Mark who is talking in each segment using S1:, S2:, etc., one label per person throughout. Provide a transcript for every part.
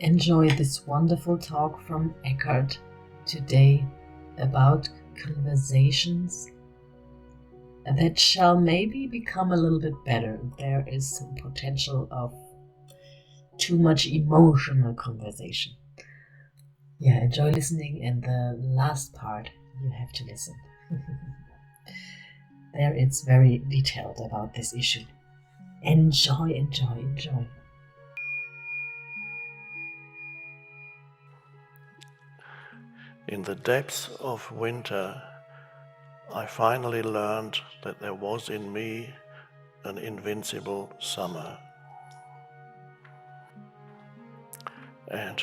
S1: Enjoy this wonderful talk from Eckhart today about conversations that shall maybe become a little bit better. There is some potential of too much emotional conversation. Yeah, enjoy listening, and the last part you have to listen. There it's very detailed about this issue. Enjoy, enjoy, enjoy.
S2: In the depths of winter, I finally learned that there was in me an invincible summer. And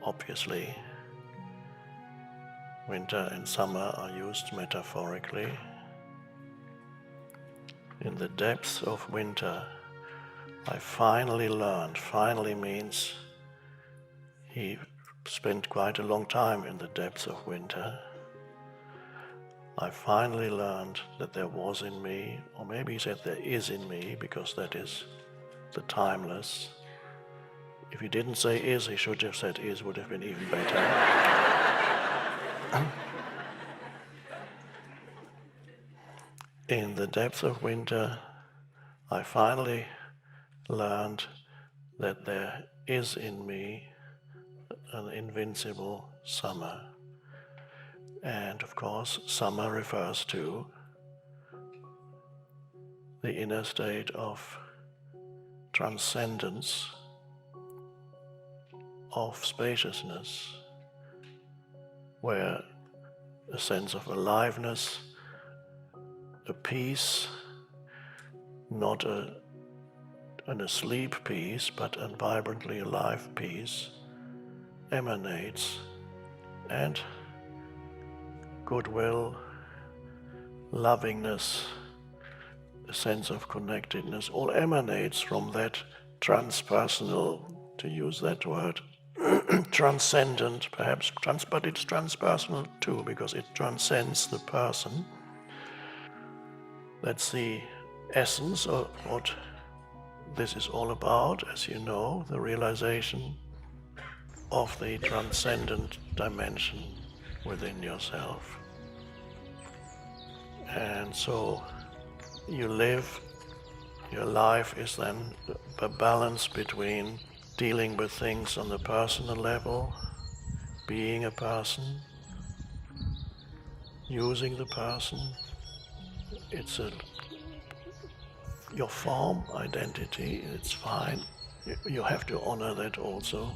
S2: obviously, winter and summer are used metaphorically. In the depths of winter, I finally learned. Finally means he spent quite a long time in the depths of winter. I finally learned that there was in me, or maybe he said there is in me, because that is the timeless. If he didn't say is, he should have said is, would have been even better. In the depths of winter, I finally learned that there is in me an invincible summer. And of course, summer refers to the inner state of transcendence, of spaciousness, where a sense of aliveness, a peace, not an asleep peace, but a vibrantly alive peace, emanates, and goodwill, lovingness, a sense of connectedness, all emanates from that transpersonal, to use that word, transcendent perhaps, but it's transpersonal too, because it transcends the person. That's the essence of what this is all about, as you know, the realization of the transcendent dimension within yourself. And so you live, your life is then a balance between dealing with things on the personal level, being a person, using the person. It's your form, identity, it's fine. You have to honor that also.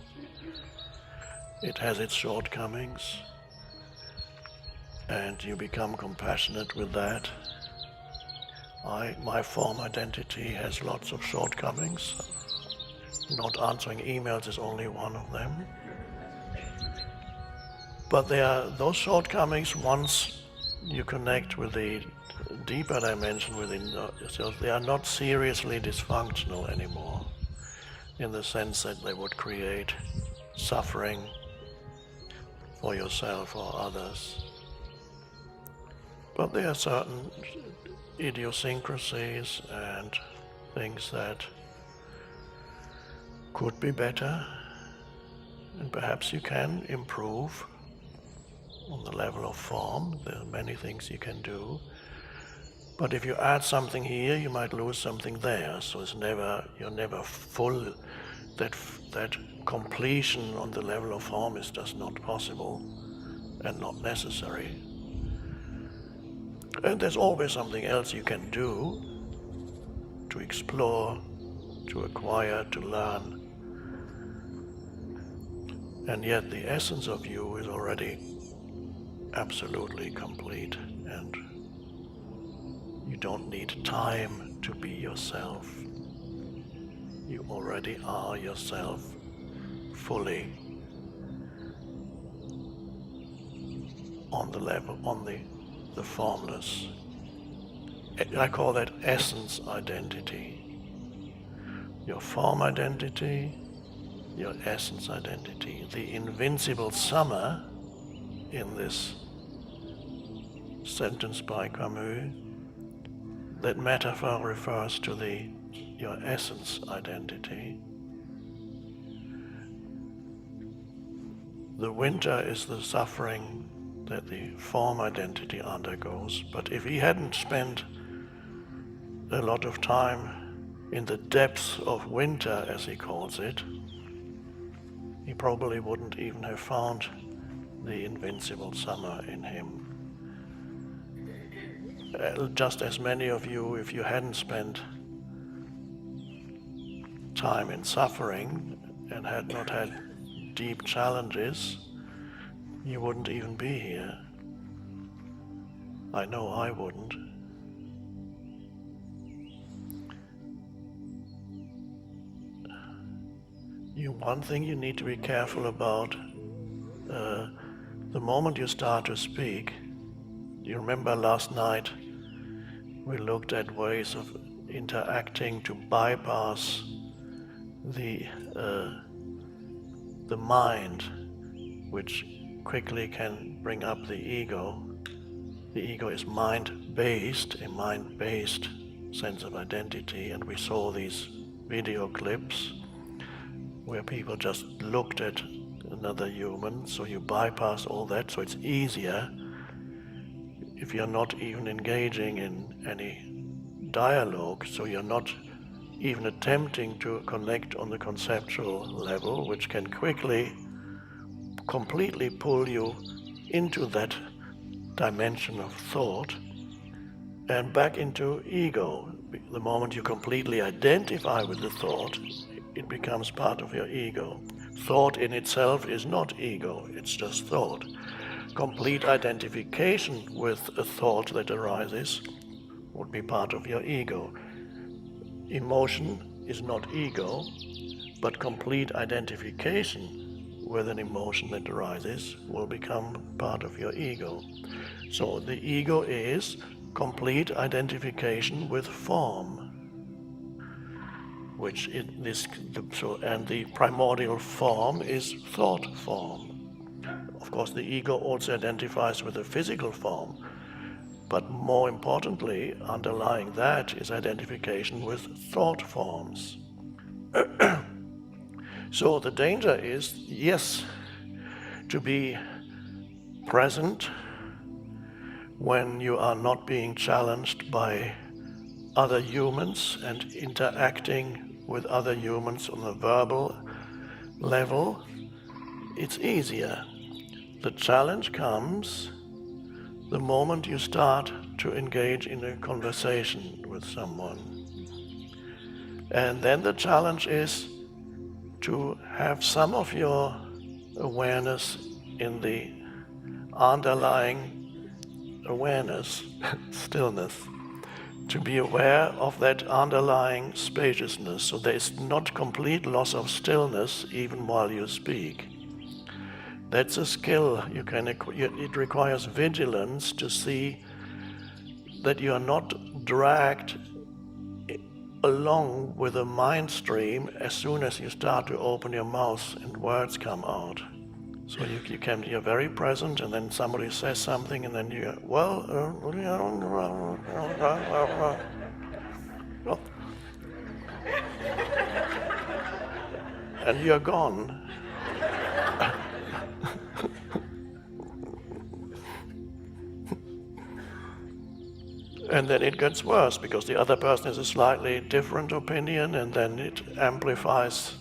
S2: It has its shortcomings, and you become compassionate with that. My form identity has lots of shortcomings. Not answering emails is only one of them. But there are those shortcomings, once you connect with the deeper dimension within yourself, they are not seriously dysfunctional anymore, in the sense that they would create suffering for yourself or others. But there are certain idiosyncrasies and things that could be better, and perhaps you can improve on the level of form. There are many things you can do. But if you add something here, you might lose something there. So you're never full. That completion on the level of form is just not possible and not necessary. And there's always something else you can do to explore, to acquire, to learn. And yet the essence of you is already absolutely complete, and you don't need time to be yourself. You already are yourself fully on the level, on the formless. I call that essence identity. Your form identity, your essence identity. The invincible summer, in this sentence by Camus, that metaphor refers to your essence identity. The winter is the suffering that the form identity undergoes, but if he hadn't spent a lot of time in the depths of winter, as he calls it, he probably wouldn't even have found the invincible summer in him. Just as many of you, if you hadn't spent time in suffering and had not had deep challenges, you wouldn't even be here. I know I wouldn't. One thing you need to be careful about, the moment you start to speak, you remember last night we looked at ways of interacting to bypass the mind, which quickly can bring up the ego. The ego is mind-based, a mind-based sense of identity, and we saw these video clips where people just looked at another human, so you bypass all that, so it's easier if you're not even engaging in any dialogue, so you're not even attempting to connect on the conceptual level, which can quickly, completely pull you into that dimension of thought and back into ego. The moment you completely identify with the thought, it becomes part of your ego. Thought in itself is not ego, it's just thought. Complete identification with a thought that arises would be part of your ego. Emotion is not ego, but complete identification with an emotion that arises will become part of your ego. So the ego is complete identification with form, and the primordial form is thought form. Of course, the ego also identifies with the physical form, but more importantly, underlying that is identification with thought forms. So the danger is, yes, to be present when you are not being challenged by other humans and interacting with other humans on a verbal level. It's easier. The challenge comes the moment you start to engage in a conversation with someone. And then the challenge is to have some of your awareness in the underlying awareness, stillness, to be aware of that underlying spaciousness, so there is not complete loss of stillness even while you speak. That's a skill. It requires vigilance to see that you are not dragged along with a mind stream as soon as you start to open your mouth and words come out. So you're very present, and then somebody says something, and then you and you're gone. And then it gets worse because the other person has a slightly different opinion, and then it amplifies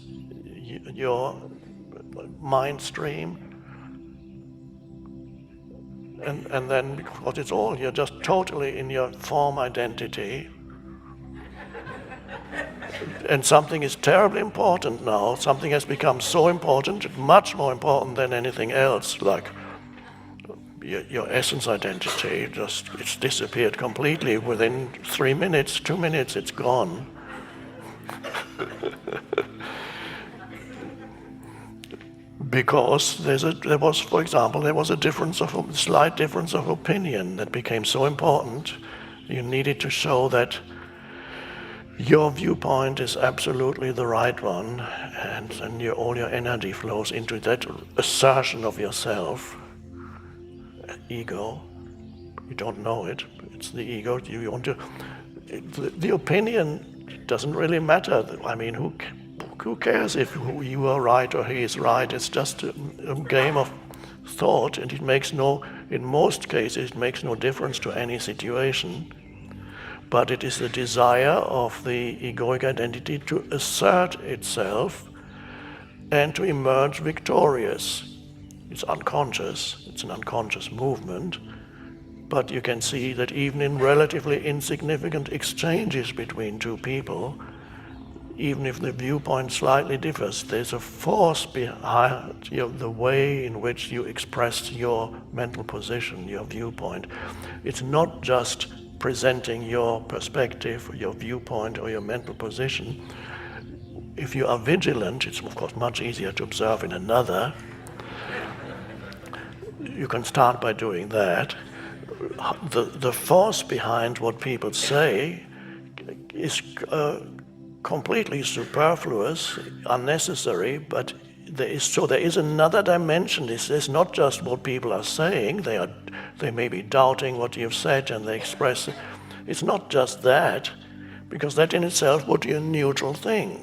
S2: your mind stream. And then, because it's all, you're just totally in your form identity. And something is terribly important now. Something has become so important, much more important than anything else, like your essence identity. It's disappeared completely. Within 3 minutes, 2 minutes, it's gone. Because there was a slight difference of opinion that became so important. You needed to show that your viewpoint is absolutely the right one, and all your energy flows into that assertion of yourself. Ego. You don't know it. It's the ego. The opinion doesn't really matter. I mean, who cares if you are right or he is right? It's just a game of thought, and in most cases, it makes no difference to any situation. But it is the desire of the egoic identity to assert itself and to emerge victorious. It's unconscious, it's an unconscious movement, but you can see that even in relatively insignificant exchanges between two people, even if the viewpoint slightly differs, there's a force behind the way in which you express your mental position, your viewpoint. It's not just presenting your perspective, or your viewpoint, or your mental position. If you are vigilant, it's of course much easier to observe in another. You can start by doing that. The force behind what people say is completely superfluous, unnecessary, but there is another dimension. This is not just what people are saying. They may be doubting what you've said, and they express it. It's not just that, because that in itself would be a neutral thing.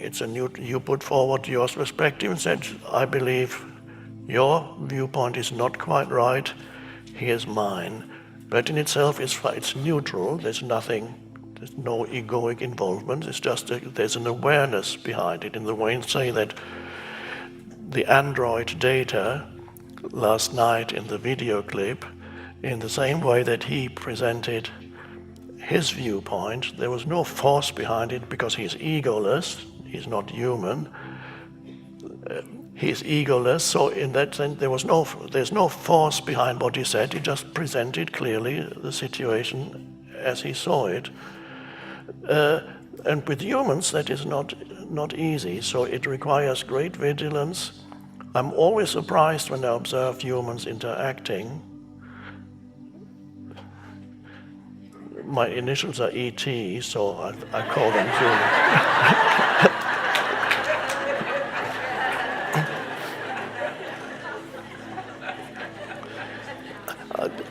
S2: You put forward your perspective and said, I believe your viewpoint is not quite right, here's mine. But in itself, it's neutral. There's no egoic involvement. It's just there's an awareness behind it. In the way say that the android data last night in the video clip, in the same way that he presented his viewpoint, there was no force behind it because he's egoless. He's not human. He's egoless, so in that sense there's no force behind what he said. He just presented clearly the situation as he saw it. And with humans that is not easy, so it requires great vigilance. I'm always surprised when I observe humans interacting. My initials are E.T., so I call them human.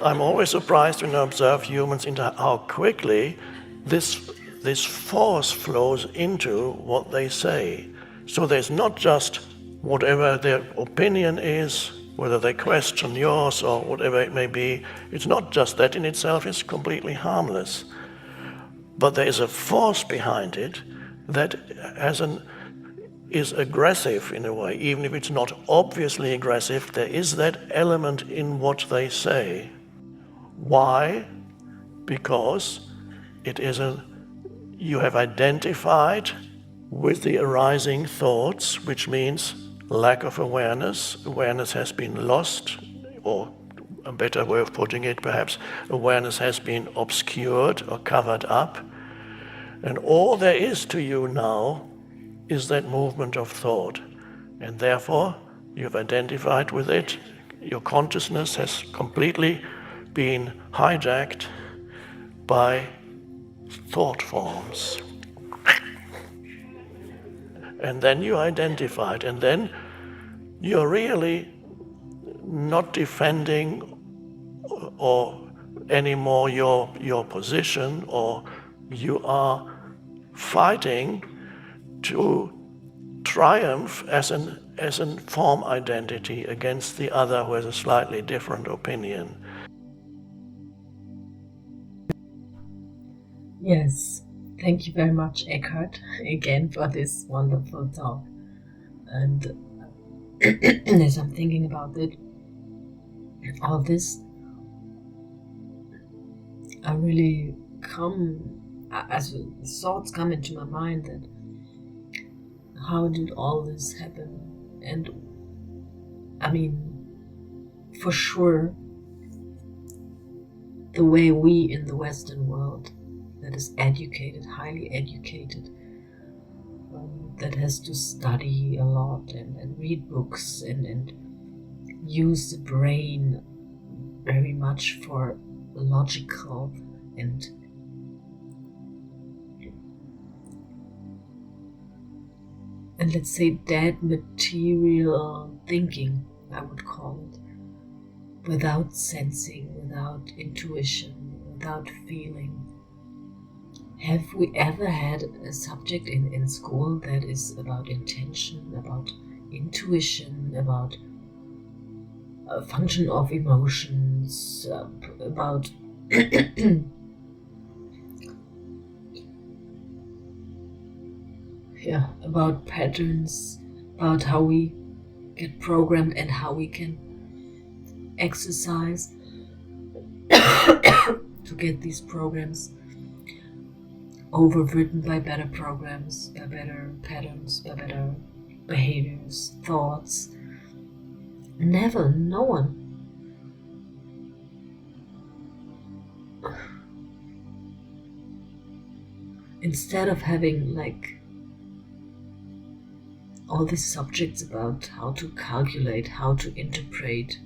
S2: I'm always surprised when I observe humans into how quickly this force flows into what they say. So there's not just whatever their opinion is, whether they question yours or whatever it may be. It's not just that in itself is completely harmless. But there is a force behind it that is aggressive in a way. Even if it's not obviously aggressive, there is that element in what they say. Why? Because you have identified with the arising thoughts, which means lack of awareness. Awareness has been lost, or a better way of putting it, perhaps, awareness has been obscured or covered up. And all there is to you now is that movement of thought. And therefore, you've identified with it. Your consciousness has completely been hijacked by thought forms. And then you identified, and then you're really not defending or anymore your position, or you are fighting to triumph as an form identity against the other who has a slightly different opinion.
S1: Yes, thank you very much, Eckhart, again for this wonderful talk. And as I'm thinking about it, all this, I really as thoughts come into my mind that how did all this happen? And I mean, for sure, the way we in the Western world that is educated, highly educated, that has to study a lot and read books and use the brain very much for logical and let's say dead material thinking, I would call it, without sensing, without intuition, without feeling, Have we ever had a subject in school that is about intention, about intuition, about a function of emotions, about about patterns, about how we get programmed and how we can exercise to get these programs overwritten by better programs, by better patterns, by better behaviors, thoughts? Never, no one. Instead of having like all these subjects about how to calculate, how to interpret,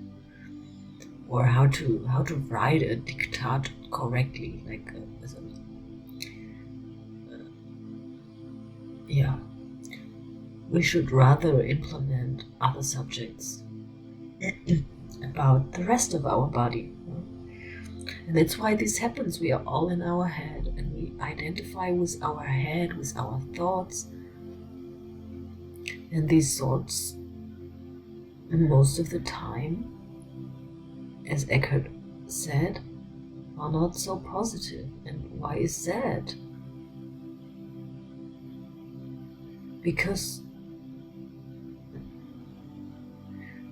S1: or how to write a diktat correctly, like we should rather implement other subjects about the rest of our body. And that's why this happens. We are all in our head, and we identify with our head, with our thoughts. And these thoughts, most of the time, as Eckhart said, are not so positive. And why is that? Because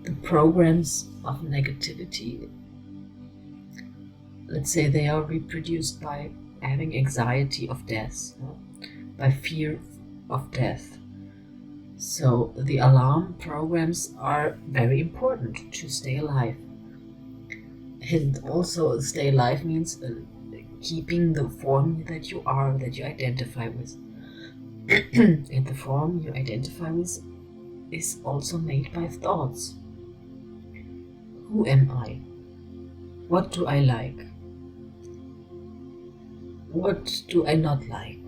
S1: the programs of negativity, let's say, they are reproduced by having anxiety of death, by fear of death. So the alarm programs are very important to stay alive. And also stay alive means keeping the form that you are, that you identify with. And the form you identify with is also made by thoughts. Who am I? What do I like? What do I not like?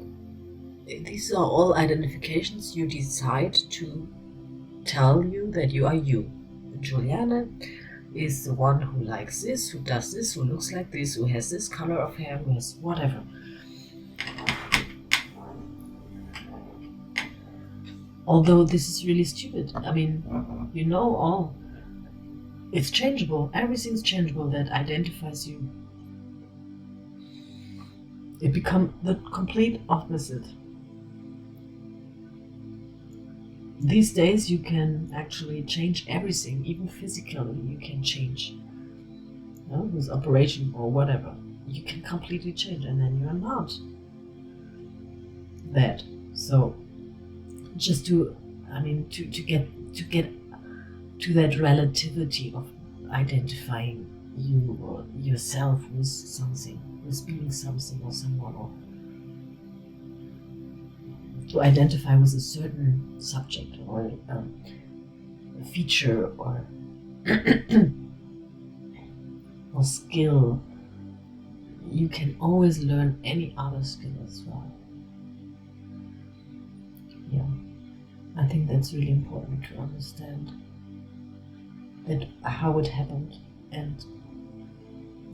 S1: These are all identifications you decide to tell you that you are you. Juliana is the one who likes this, who does this, who looks like this, who has this color of hair, who has whatever. Although this is really stupid. I mean, you know all. It's changeable. Everything's changeable that identifies you. It becomes the complete opposite. These days you can actually change everything, even physically you can change. With operation or whatever. You can completely change, and then you're not that. So just to get to that relativity of identifying you or yourself with something, with being something or someone, or to identify with a certain subject or a feature or or skill. You can always learn any other skill as well. Yeah, I think that's really important to understand that how it happened, and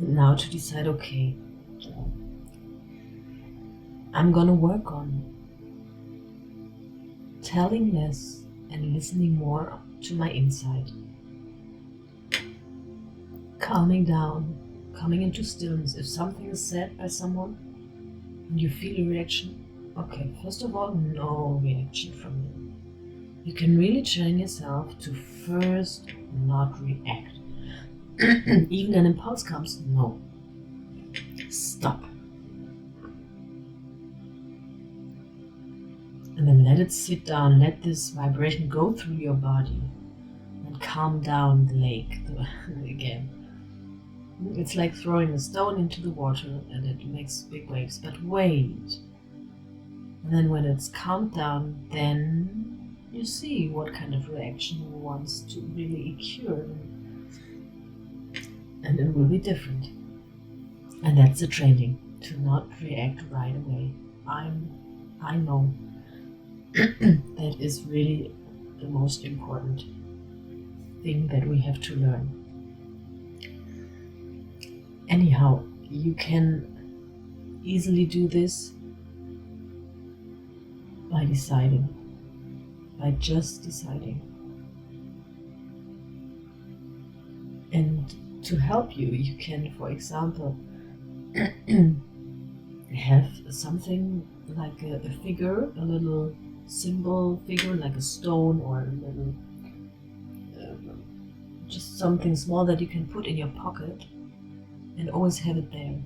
S1: now to decide, okay, I'm gonna work on telling less and listening more to my inside. Calming down, coming into stillness. If something is said by someone and you feel a reaction, okay, first of all, no reaction from you. You can really train yourself to first not react. Even an impulse comes, no. Stop. And then let it sit down, let this vibration go through your body and calm down the lake again. It's like throwing a stone into the water and it makes big waves, but wait. And then when it's calmed down, then you see what kind of reaction it wants to really occur. And it will be different. And that's the training, to not react right away. I know that is really the most important thing that we have to learn. Anyhow, you can easily do this by deciding, by just deciding. And to help you, you can, for example, have something like a figure, a little symbol figure, like a stone or a little, just something small that you can put in your pocket and always have it there.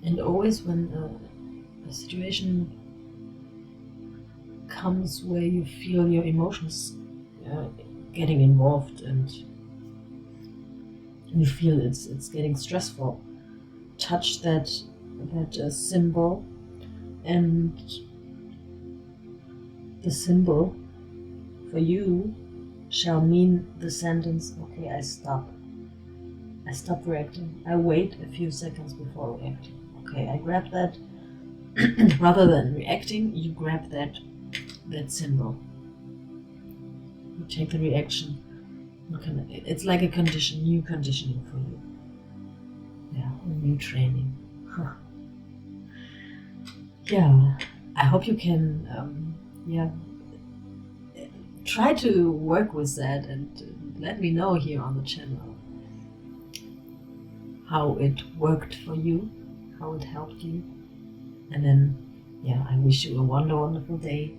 S1: And always when a situation comes where you feel your emotions getting involved and you feel it's getting stressful, touch that symbol, and the symbol for you shall mean the sentence, okay, I stop reacting. I wait a few seconds before reacting. Okay, I grab that. Rather than reacting, you grab that symbol. You take the reaction. It's like a new conditioning for you. Yeah, a new training. Yeah, I hope you can try to work with that and let me know here on the channel how it worked for you, how it helped you. And then, I wish you a wonderful day,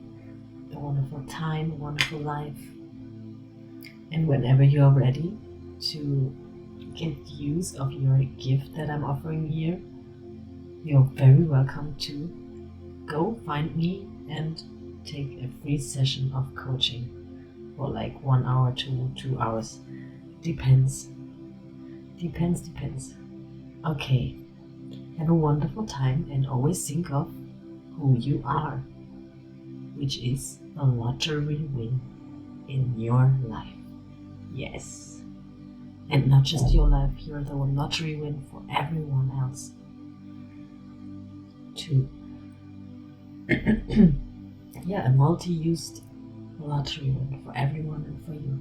S1: a wonderful time, a wonderful life. And whenever you're ready to get use of your gift that I'm offering here, you're very welcome to go find me and take a free session of coaching for like 1 hour to 2 hours. Depends. Okay. Have a wonderful time and always think of who you are, which is a lottery win in your life. Yes. And not just your life, you're the lottery win for everyone else too. A multi-used lottery win for everyone and for you.